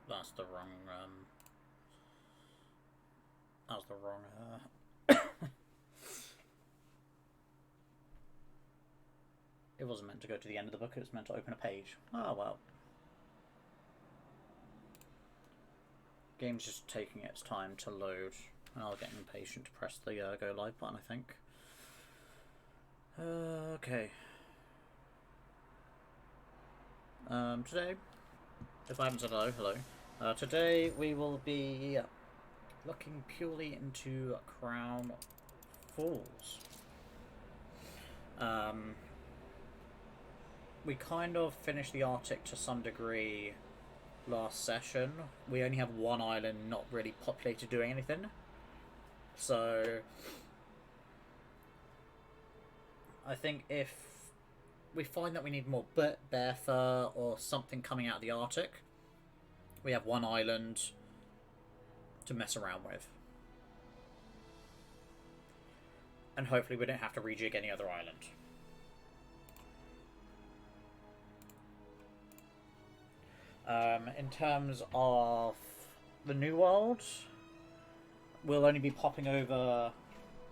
That's the wrong, that's the wrong, It wasn't meant to go to the end of the book, it was meant to open a page. Oh well. Game's just taking its time to load, and I'll get impatient to press the go live button, I think. Okay. Today, if I haven't said hello. Today we will be looking purely into Crown Falls. We kind of finished the Arctic to some degree last session. We only have one island not really populated doing anything. So I think if we find that we need more bear fur or something coming out of the Arctic, we have one island to mess around with. And hopefully we don't have to rejig any other island. In terms of the New World, we'll only be popping over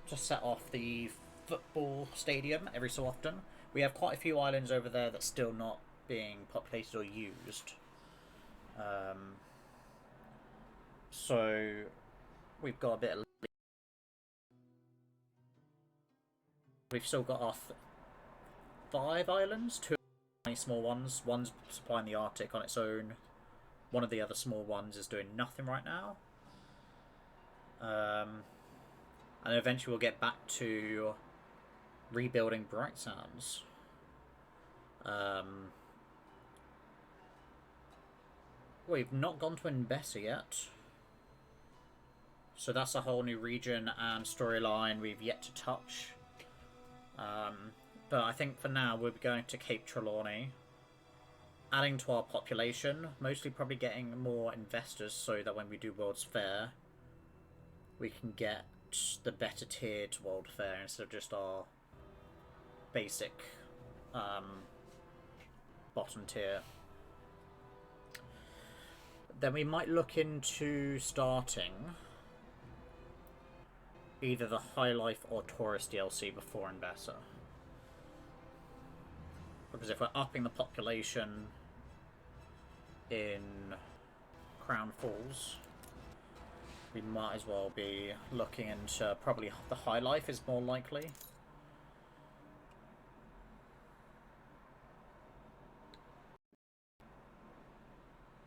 to set off the football stadium every so often. We have quite a few islands over there that's still not being populated or used. So we've got a bit of... We've still got our 5 islands, 2 small ones. One's supplying the Arctic on its own. One of the other small ones is doing nothing right now. And eventually we'll get back to rebuilding Bright Sands. We've not gone to Embessa yet. So that's a whole new region and storyline we've yet to touch. But I think for now we'll be going to Cape Trelawney, adding to our population, mostly probably getting more investors so that when we do World's Fair, we can get the better tiered World Fair instead of just our basic bottom tier. Then we might look into starting either the High Life or Tourist DLC before Embessa. Because if we're upping the population in Crown Falls, we might as well be looking into probably the High Life is more likely.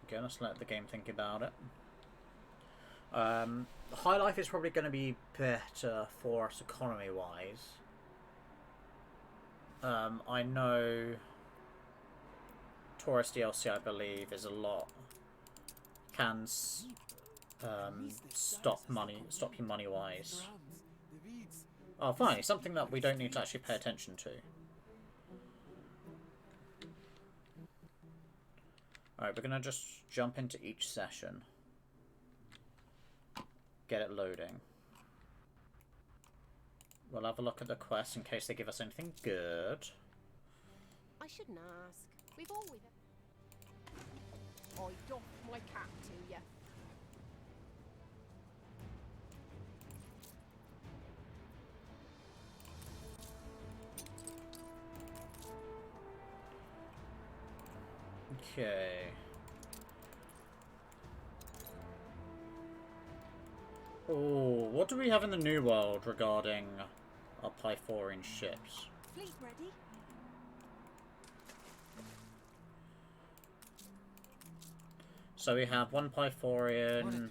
Okay, let's let the game think about it. High Life is probably going to be better for us economy-wise. I know Tourist DLC, I believe, is a lot. Can stop you money-wise. Oh, finally, something that we don't need to actually pay attention to. Alright, we're gonna just jump into each session. Get it loading. We'll have a look at the quests in case they give us anything good. I shouldn't ask. We've always... I doff my cap to you. Okay. Oh, what do we have in the New World regarding our Pythorian ships? Fleet ready? So we have one Pythorian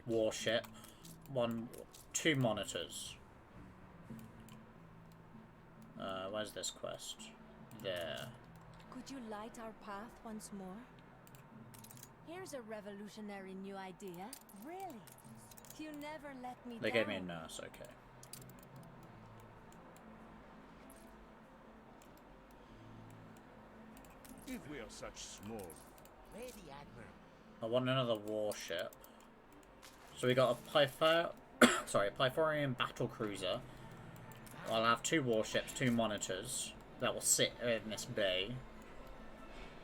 warship, two monitors. Where's this quest? There. Could you light our path once more? Here's a revolutionary new idea. Really? You never let me They down. gave me a nurse, okay. If we are such small. Ready, Admiral. I want another warship. So we got a Pythorian battle cruiser. I'll have 2 warships, 2 monitors that will sit in this bay.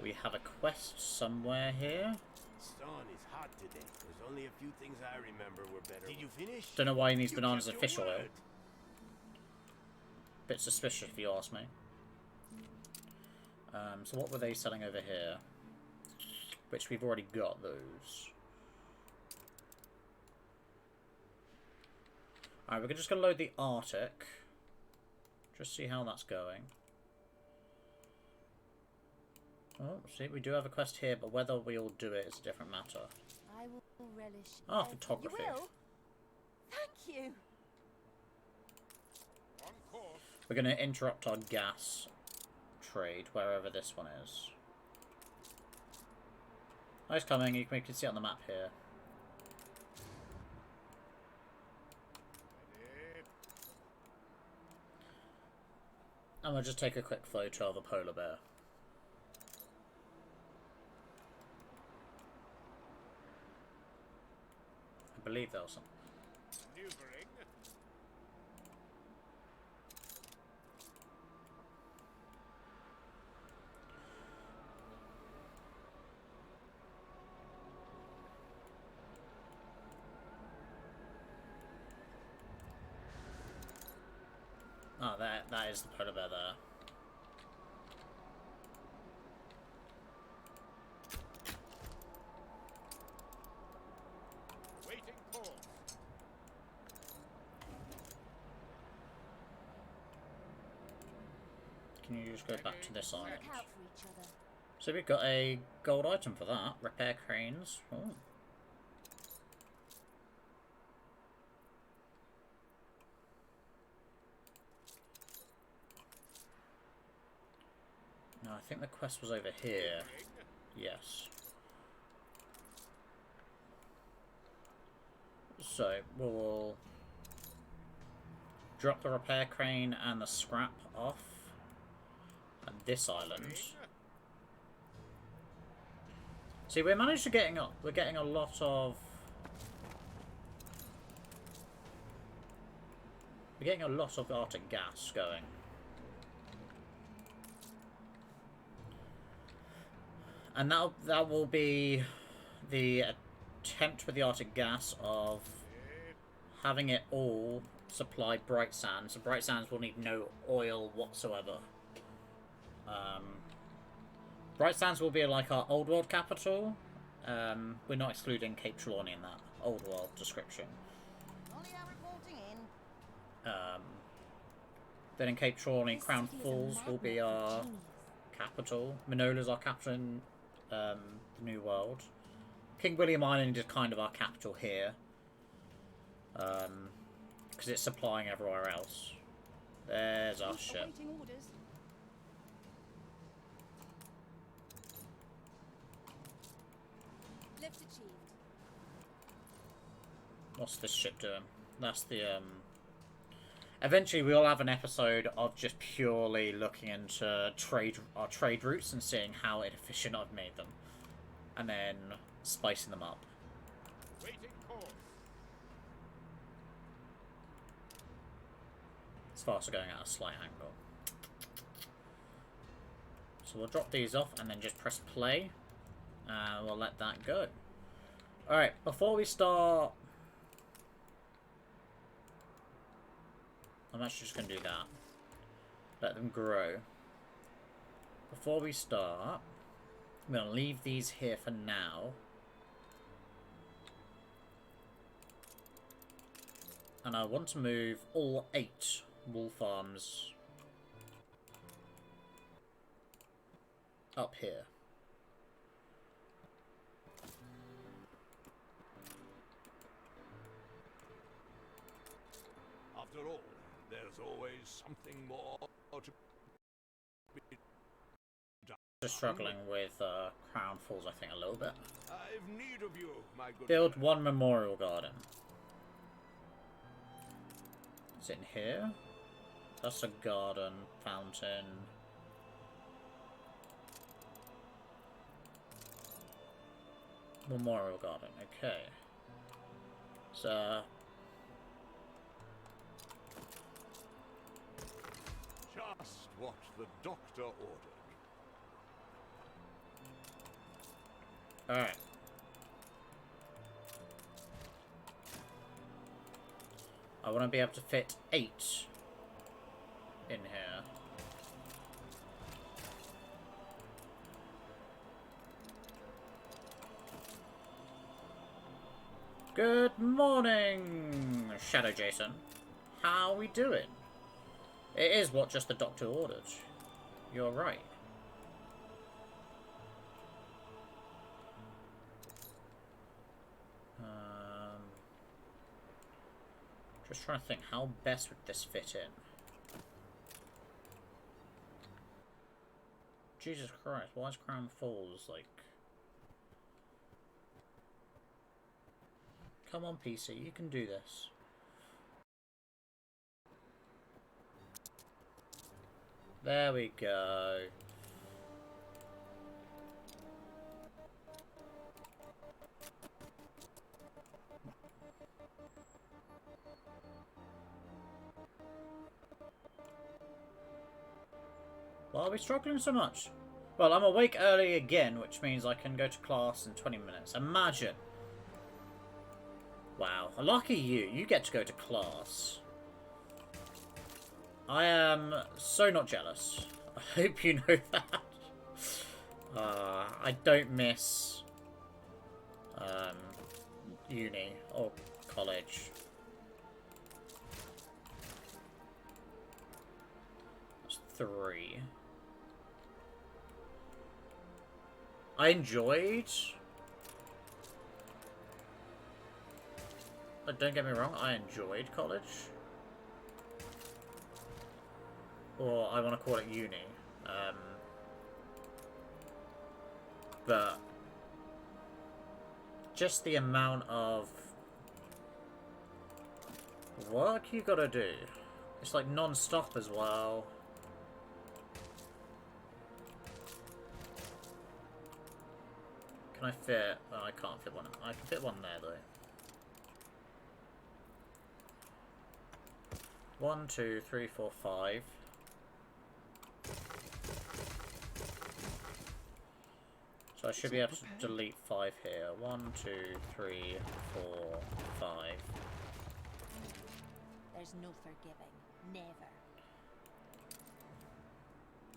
We have a quest somewhere here. Sun is hot today. There's only a few things I remember were better. Did you finish? Don't know why he needs bananas kept and your fish oil. word. Bit suspicious if you ask me. So what were they selling over here? Which we've already got those. Alright, we're just going to load the Arctic. Just see how that's going. Oh, see, we do have a quest here, but whether we'll do it is a different matter. I will relish. Ah, every- photography. You will? Thank you. On course. We're going to interrupt our gas trade, wherever this one is. Oh, it's coming. We can see it on the map here. Ready. And we'll just take a quick photo of a polar bear. I believe there was some. Maneuvering. Oh, that is the polar bear there. Waiting course. Can you just go back to this island? Look out for each other. So we've got a gold item for that. Repair cranes. Oh. No, I think the quest was over here. Yes. So, we'll drop the repair crane and the scrap off at this island. See, we're getting a lot of Arctic gas going. And that will be the attempt with the Arctic gas of having it all supply Bright Sands. So Bright Sands will need no oil whatsoever. Bright Sands will be like our old world capital. We're not excluding Cape Trelawney in that old world description. Only are reporting in. Then in Cape Trelawney, This Crown city is a Falls will be magnet for our genius. capital. Manola's our capital in the New World. King William Island is kind of our capital here. Because it's supplying everywhere else. There's our ship. Awaiting orders. Lift achieved. What's this ship doing? That's the, Eventually we'll have an episode of just purely looking into our trade routes and seeing how inefficient I've made them. And then spicing them up. Waiting course. As far as going at a slight angle. So we'll drop these off and then just press play. And we'll let that go. Alright, before we start... I'm actually just going to do that. Let them grow. Before we start, I'm going to leave these here for now. And I want to move all 8 wool farms up here. After all, there's always something more to be done. Just struggling with Crown Falls, I think, a little bit. I've need of you, my good Build friend. 1 memorial garden. Is it in here? That's a garden, fountain. Memorial garden, okay. So, Just what the doctor ordered. Alright. I want to be able to fit 8 in here. Good morning, Shadow Jason. How are we doing? It is what just the doctor ordered. You're right. Just trying to think, how best would this fit in? Jesus Christ, why is Crown Falls like... Come on, PC, you can do this. There we go. Why are we struggling so much? Well, I'm awake early again, which means I can go to class in 20 minutes. Imagine. Wow, lucky you. You get to go to class. I am so not jealous. I hope you know that. I don't miss uni or college. That's 3. I enjoyed... Don't get me wrong, I enjoyed college. Or I want to call it uni. But just the amount of work you gotta do. It's like non-stop as well. Can I fit... Oh, I can't fit one. I can fit one there, though. 1, 2, 3, 4, 5. So I should be able to delete 5 here. 1, 2, 3, 4, 5. There's no forgiving. Never.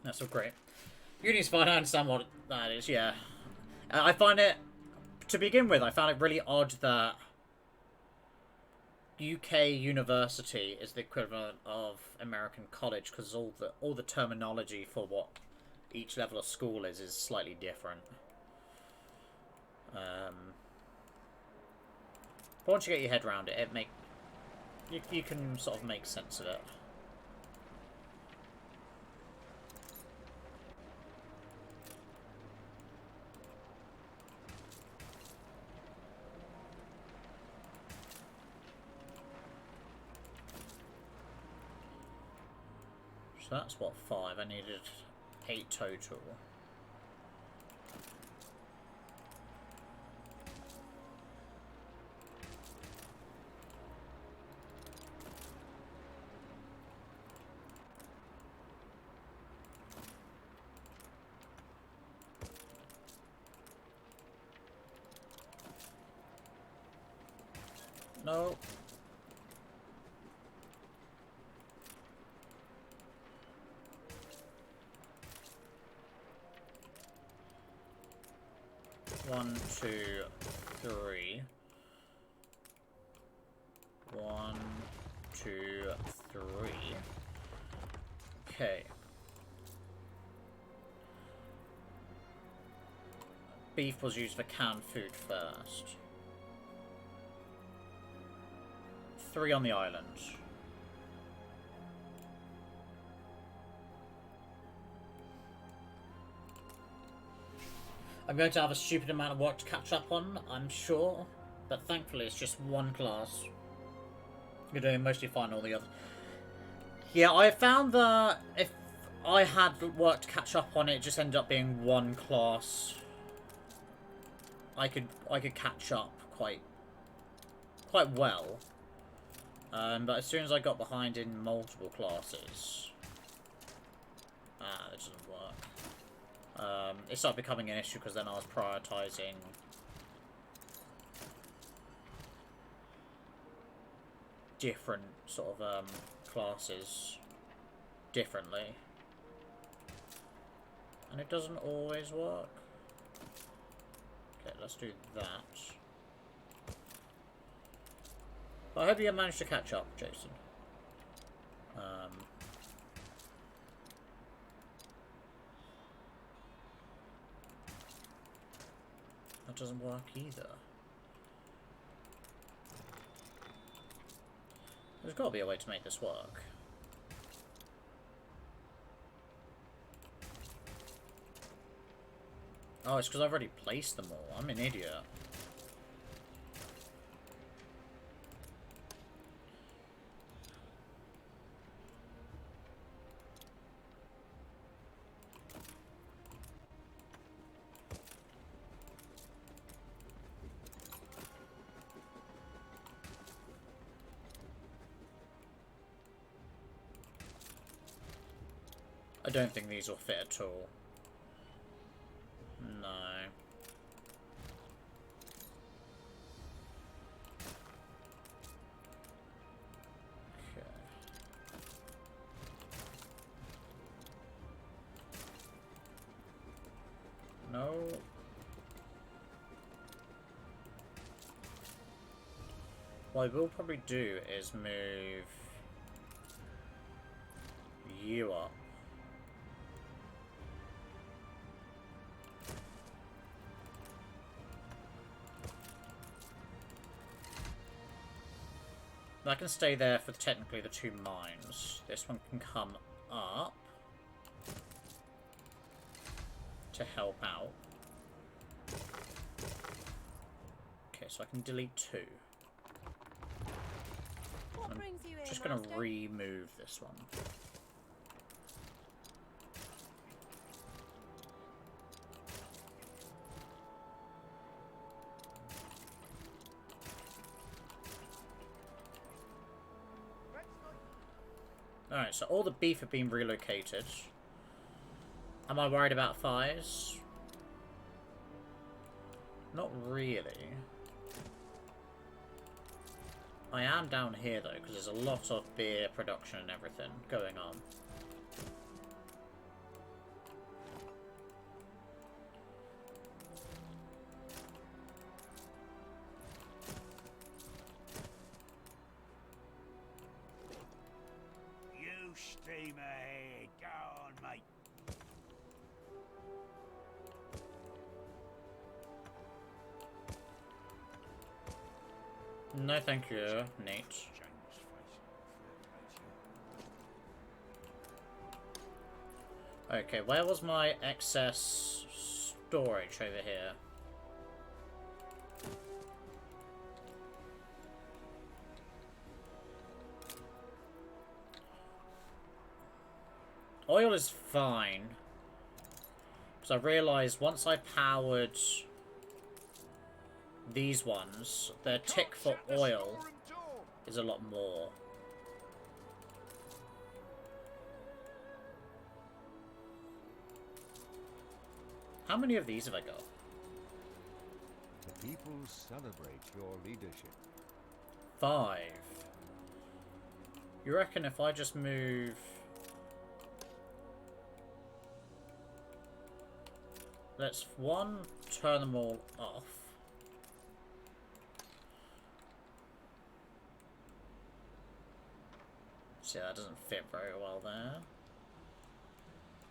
That's all great. Uni's fine, I understand what that is, yeah. I find it, to begin with, I found it really odd that UK university is the equivalent of American college, because all the terminology for what each level of school is slightly different. But once you get your head around it, you can sort of make sense of it. So that's what, 5. I needed 8 total. No. One, 2, 3. 1, 2, 3. Okay. Beef was used for canned food first. 3 on the island. I'm going to have a stupid amount of work to catch up on, I'm sure. But thankfully it's just one class. You're doing mostly fine all the others. Yeah, I found that if I had work to catch up on, it just ended up being one class. I could catch up quite well. But as soon as I got behind in multiple classes... that doesn't work. It started becoming an issue because then I was prioritising different sort of classes differently. And it doesn't always work. Okay, let's do that. But I hope you managed to catch up, Jason. That doesn't work either. There's got to be a way to make this work. Oh, it's because I've already placed them all. I'm an idiot. I don't think these will fit at all. No. Okay. No. What I will probably do is move you up. That can stay there for technically the 2 mines. This one can come up to help out. Okay, so I can delete 2. What I'm brings you here, just going to Master? remove this one. Alright, so all the beef have been relocated. Am I worried about fires? Not really. I am down here though, because there's a lot of beer production and everything going on. You steam ahead. Go on, mate. No thank you, Nate. James' face. Okay, where was my excess storage over here? Oil is fine. Because I realised once I powered these ones, their tick for oil is a lot more. How many of these have I got? The people celebrate your leadership. 5. You reckon if I just move... Let's, turn them all off. See, that doesn't fit very well there.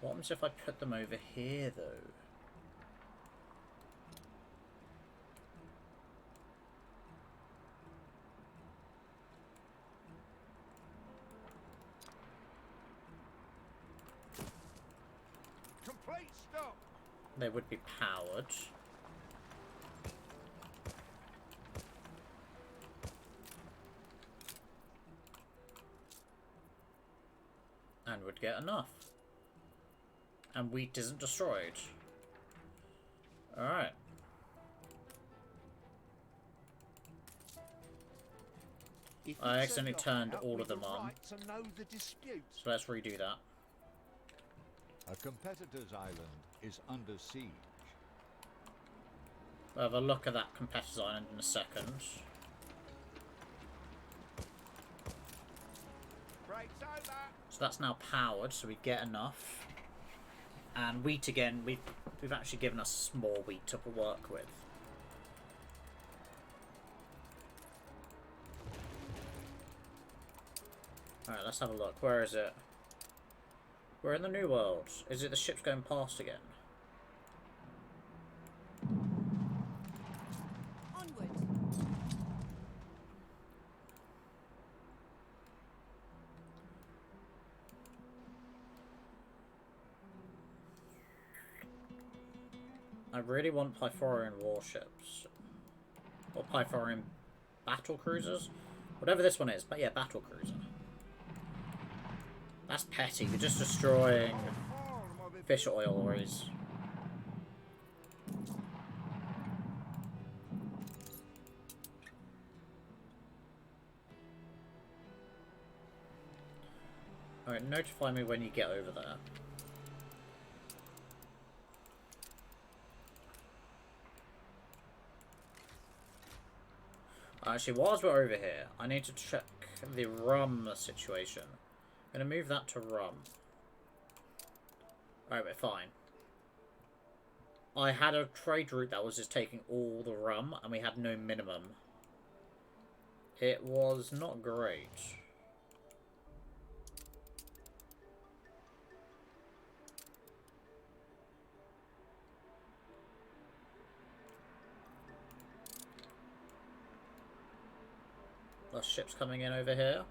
What happens if I put them over here, though? Complete stop. They would be powered. And would get enough. And wheat isn't destroyed. Alright. I accidentally turned all of them on. Right to know the dispute. So let's redo that. A competitor's island is under siege. We'll have a look at that competitor's island in a second. that's now powered, so we get enough. And wheat again, we've actually given us small wheat to work with. Alright, let's have a look. Where is it? We're in the New World. Is it the ship's going past again? Onward. I really want Pythorian warships. Or Pythorian battle cruisers? Whatever this one is, but yeah, battle cruiser. That's petty, you're just destroying fish oil lorries. Alright, notify me when you get over there. Actually, whilst we're over here, I need to check the rum situation. I'm going to move that to rum. Alright, we're fine. I had a trade route that was just taking all the rum, and we had no minimum. It was not great. There's ships coming in over here.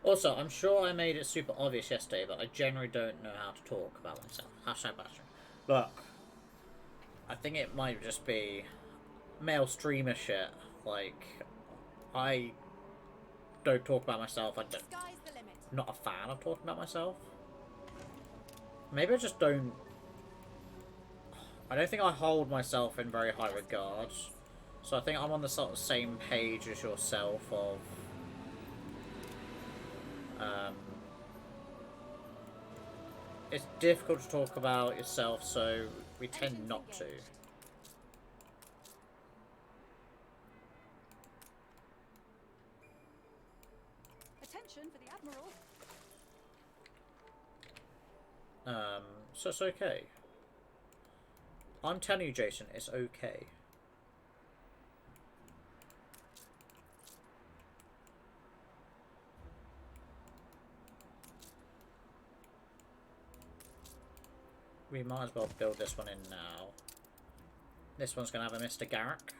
Also, I'm sure I made it super obvious yesterday, but I generally don't know how to talk about myself. Hashtag bashing. Look, I think it might just be male streamer shit. Like, I don't talk about myself. I'm Sky's the limit. not a fan of talking about myself. Maybe I just don't... I don't think I hold myself in very high regard. So I think I'm on the sort of same page as yourself of... it's difficult to talk about yourself, so we tend not to. Attention for the Admiral. So it's okay. I'm telling you, Jason, it's okay. We might as well build this one in now. This one's going to have a Mr. Garrick.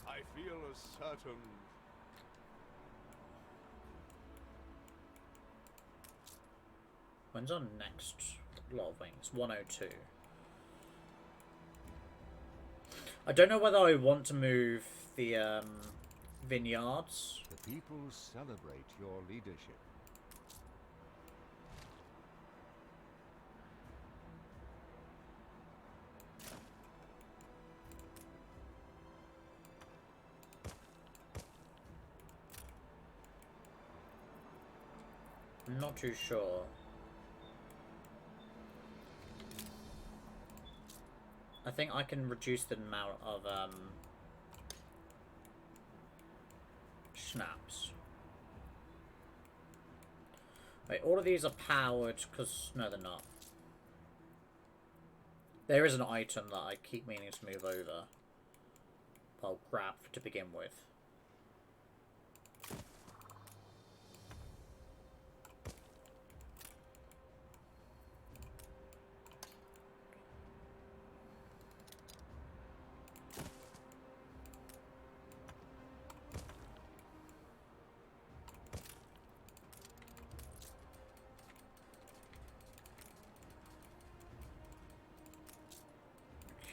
I feel a certain... When's our next lot of wings? 102. I don't know whether I want to move the vineyards. The people celebrate your leadership. I'm not too sure. I think I can reduce the amount of schnapps. Wait, all of these are powered because... No, they're not. There is an item that I keep meaning to move over. I'll grab to begin with.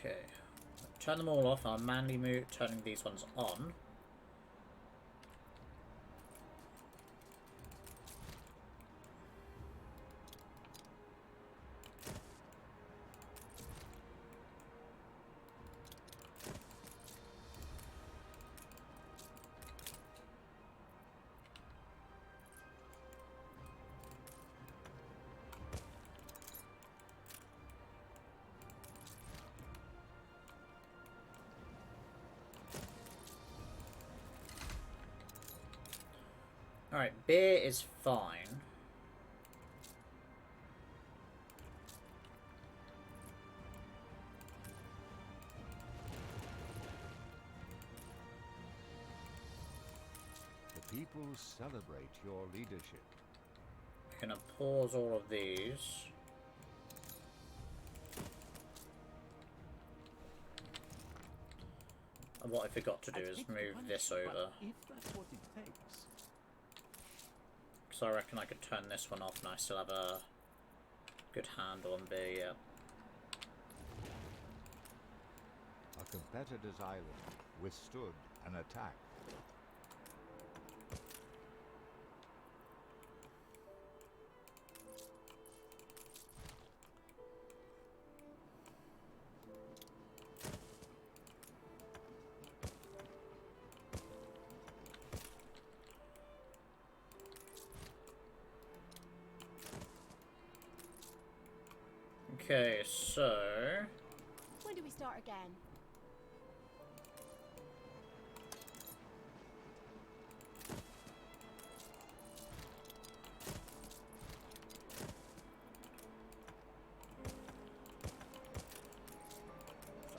Okay, turn them all off. I'll manually move, turning these ones on. Alright, beer is fine. The people celebrate your leadership. We're gonna pause all of these. And what I forgot to do is move this over. If that's what it takes. Because I reckon I could turn this one off and I still have a good handle on beer, yeah. A competitor's island withstood an attack. Okay, so... When do we start again?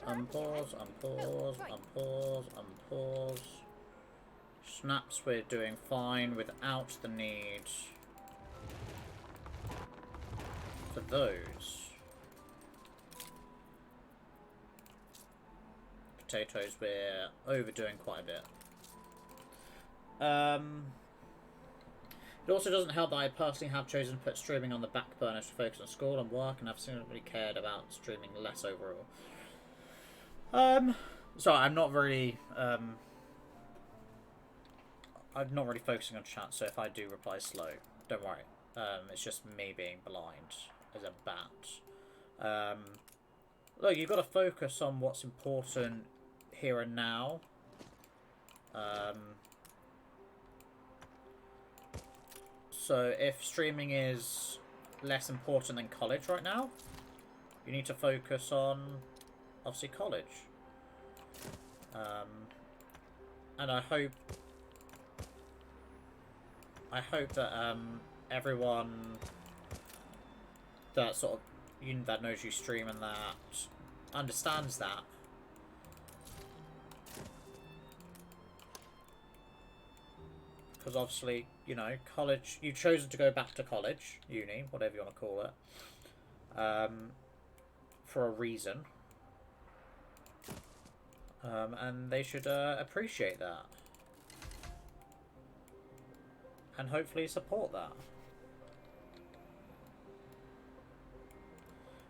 Unpause, unpause, unpause, unpause. Snaps we're doing fine without the need for those. Potatoes we're overdoing quite a bit. It also doesn't help that I personally have chosen to put streaming on the back burner to focus on school and work, and I've simply cared about streaming less overall. So I'm not really focusing on chat, so if I do reply slow, don't worry. It's just me being blind as a bat. Look, you've got to focus on what's important here and now. So if streaming is less important than college right now, you need to focus on, obviously, college. And I hope that everyone that sort of that knows you stream and that understands that. Because obviously, you know, college, you've chosen to go back to college, uni, whatever you want to call it, for a reason. And they should appreciate that. And hopefully support that.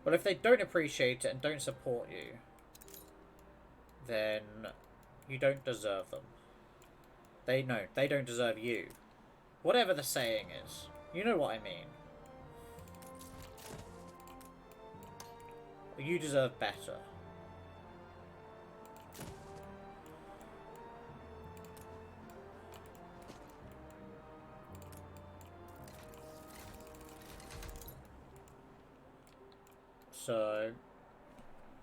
But if they don't appreciate it and don't support you, then you don't deserve them. They don't deserve you. Whatever the saying is. You know what I mean. You deserve better. So,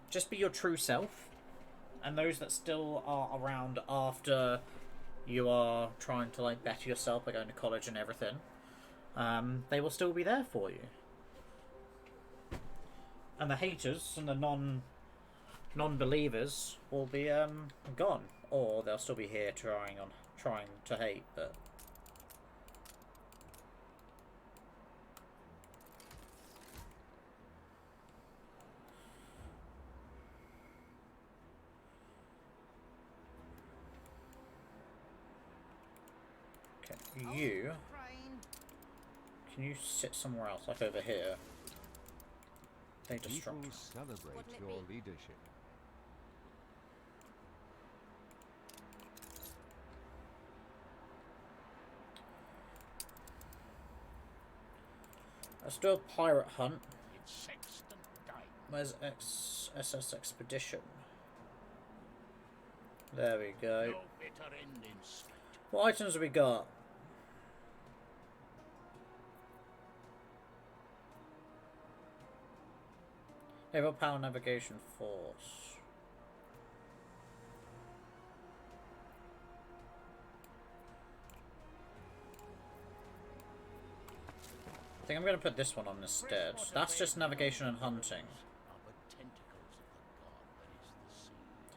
just be your true self. And those that still are around after you are trying to like better yourself by going to college and everything, they will still be there for you. And the haters and the non-believers will be gone, or they'll still be here trying to hate, but. You can you sit somewhere else, like over here? They People destruct. celebrate What'll it your be? leadership. Let's do a pirate hunt. It's Sexton Dyke. Where's SS Expedition? There we go. No better end in sight. What items have we got? Naval Power Navigation Force. I think I'm going to put this one on instead. That's just navigation and hunting.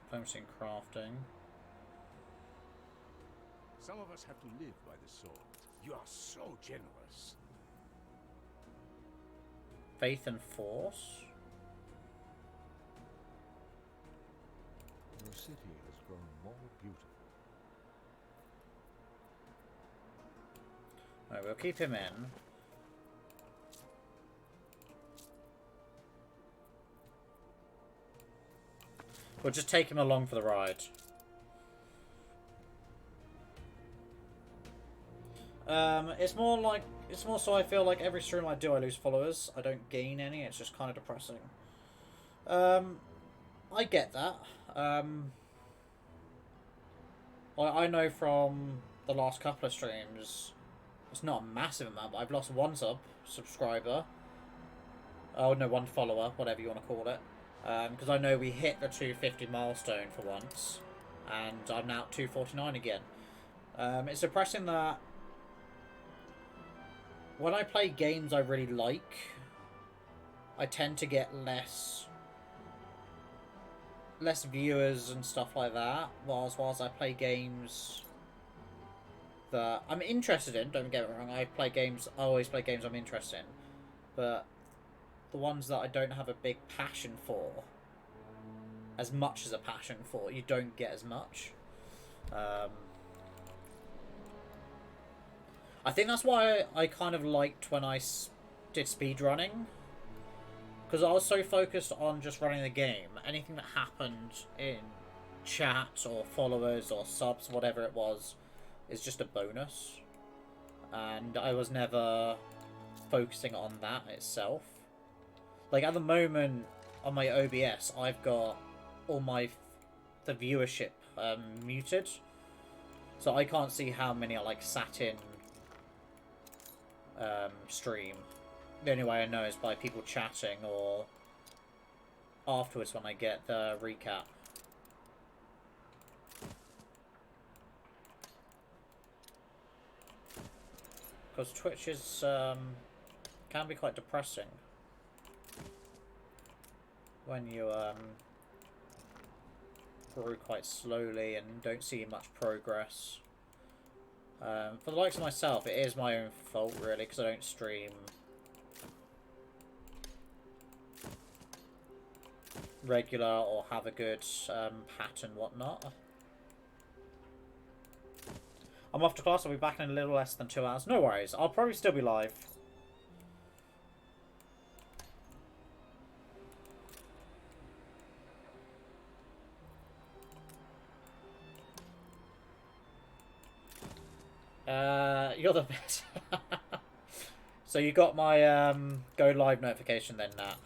Diplomacy and crafting. Some of us have to live by the sword. You are so generous. Faith and force. Your city has grown more beautiful. Alright, we'll keep him in. We'll just take him along for the ride. It's more so I feel like every stream I do I lose followers. I don't gain any, it's just kind of depressing. I get that. I know from the last couple of streams, it's not a massive amount, but I've lost one subscriber. Oh no, one follower, whatever you want to call it. Because I know we hit the 250 milestone for once, and I'm now at 249 again. It's depressing that when I play games I really like, I tend to get less viewers and stuff like that, whilst I play games that I'm interested in. Don't get me wrong, I always play games I'm interested in, but the ones that I don't have a big passion for, as much as a passion for, you don't get as much. I think that's why I kind of liked when I did speedrunning, because I was so focused on just running the game. Anything that happened in chat or followers or subs, whatever it was, is just a bonus. And I was never focusing on that itself. Like at the moment on my OBS, I've got all the viewership muted, so I can't see how many are like sat in stream. The only way I know is by people chatting or afterwards when I get the recap. Because Twitch is can be quite depressing when you grew quite slowly and don't see much progress. For the likes of myself, it is my own fault really, because I don't stream regular or have a good pattern whatnot. I'm off to class, I'll be back in a little less than 2 hours. No worries, I'll probably still be live. You're the best. So you got my go live notification then, Nat?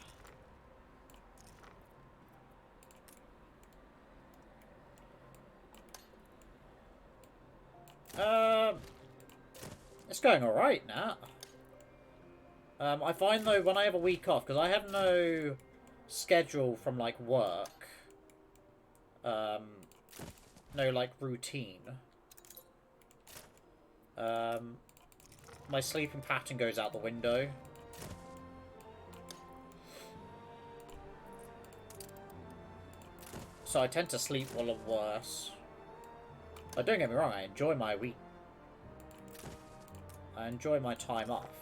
It's going alright, Nat. I find though when I have a week off, because I have no schedule from like work, no like routine. My sleeping pattern goes out the window. So I tend to sleep a lot worse. But don't get me wrong, I enjoy my week. I enjoy my time off.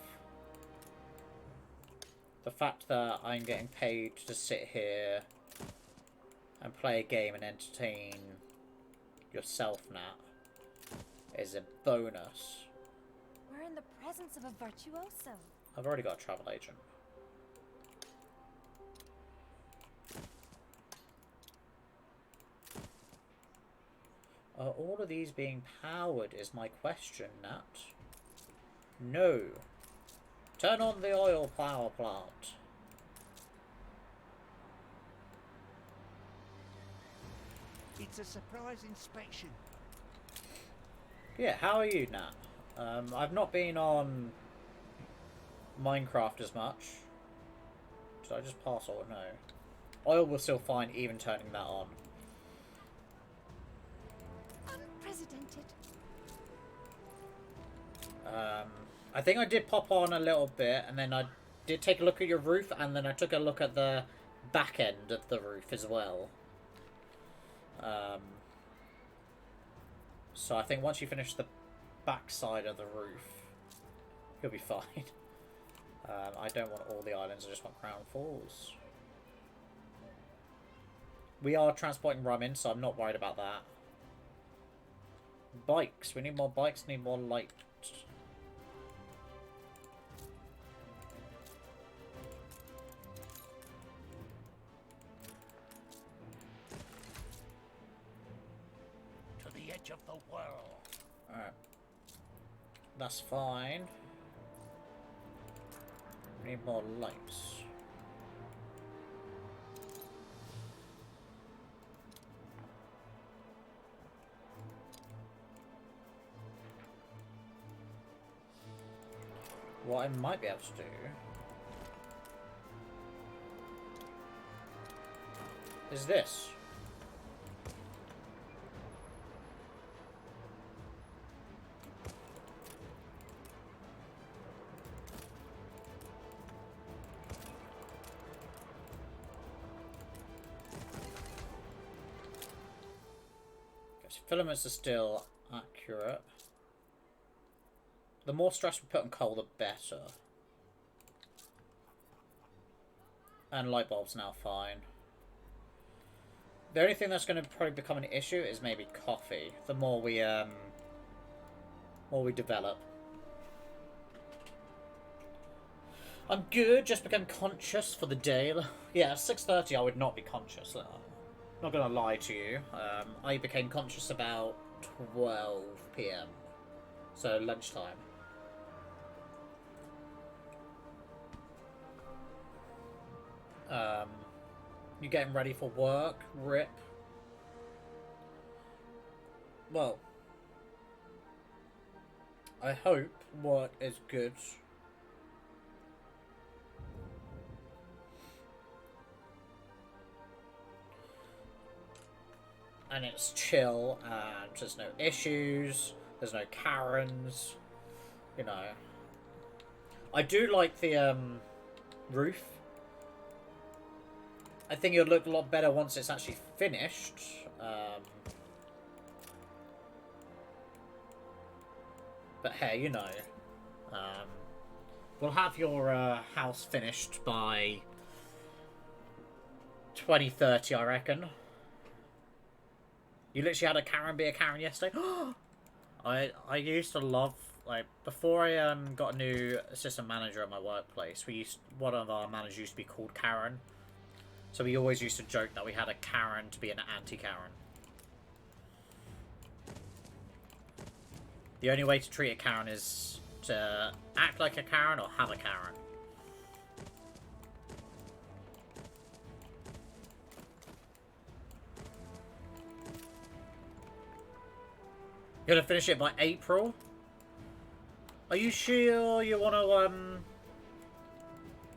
The fact that I'm getting paid to sit here and play a game and entertain yourself, Nat, is a bonus. We're in the presence of a virtuoso. I've already got a travel agent. Are all of these being powered is my question, Nat. No. Turn on the oil power plant. It's a surprise inspection. Yeah, how are you, Nat? I've not been on Minecraft as much. Did I just pass or no? Oil will still fine even turning that on. Unprecedented. I think I did pop on a little bit, and then I did take a look at your roof, and then I took a look at the back end of the roof as well. So I think once you finish the back side of the roof, you'll be fine. I don't want all the islands, I just want Crown Falls. We are transporting rum in, so I'm not worried about that. Bikes. We need more bikes, need more light. To the edge of the world. Alright. That's fine. We need more lights. What I might be able to do is this. Okay, so filaments are still accurate. The more stress we put on coal, the better. And light bulbs now fine. The only thing that's going to probably become an issue is maybe coffee. The more we develop. I'm good. Just become conscious for the day. Yeah, at 6:30 I would not be conscious. Not gonna lie to you. I became conscious about 12 PM. So lunchtime. You getting ready for work, Rip? Well, I hope work is good. And it's chill, and there's no issues, there's no Karens, you know. I do like the, roof. I think it'll look a lot better once it's actually finished. But hey, you know. We'll have your house finished by 2030, I reckon. You literally had a Karen be a Karen yesterday? I used to love, like, before I got a new assistant manager at my workplace, one of our managers used to be called Karen. So we always used to joke that we had a Karen to be an anti-Karen. The only way to treat a Karen is to act like a Karen or have a Karen. You're gonna finish it by April? Are you sure you want to, Are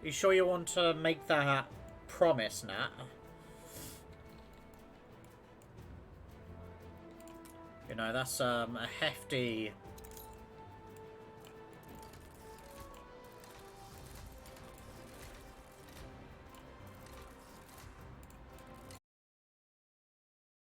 you sure you want to make that promise, Nat? You know, that's a hefty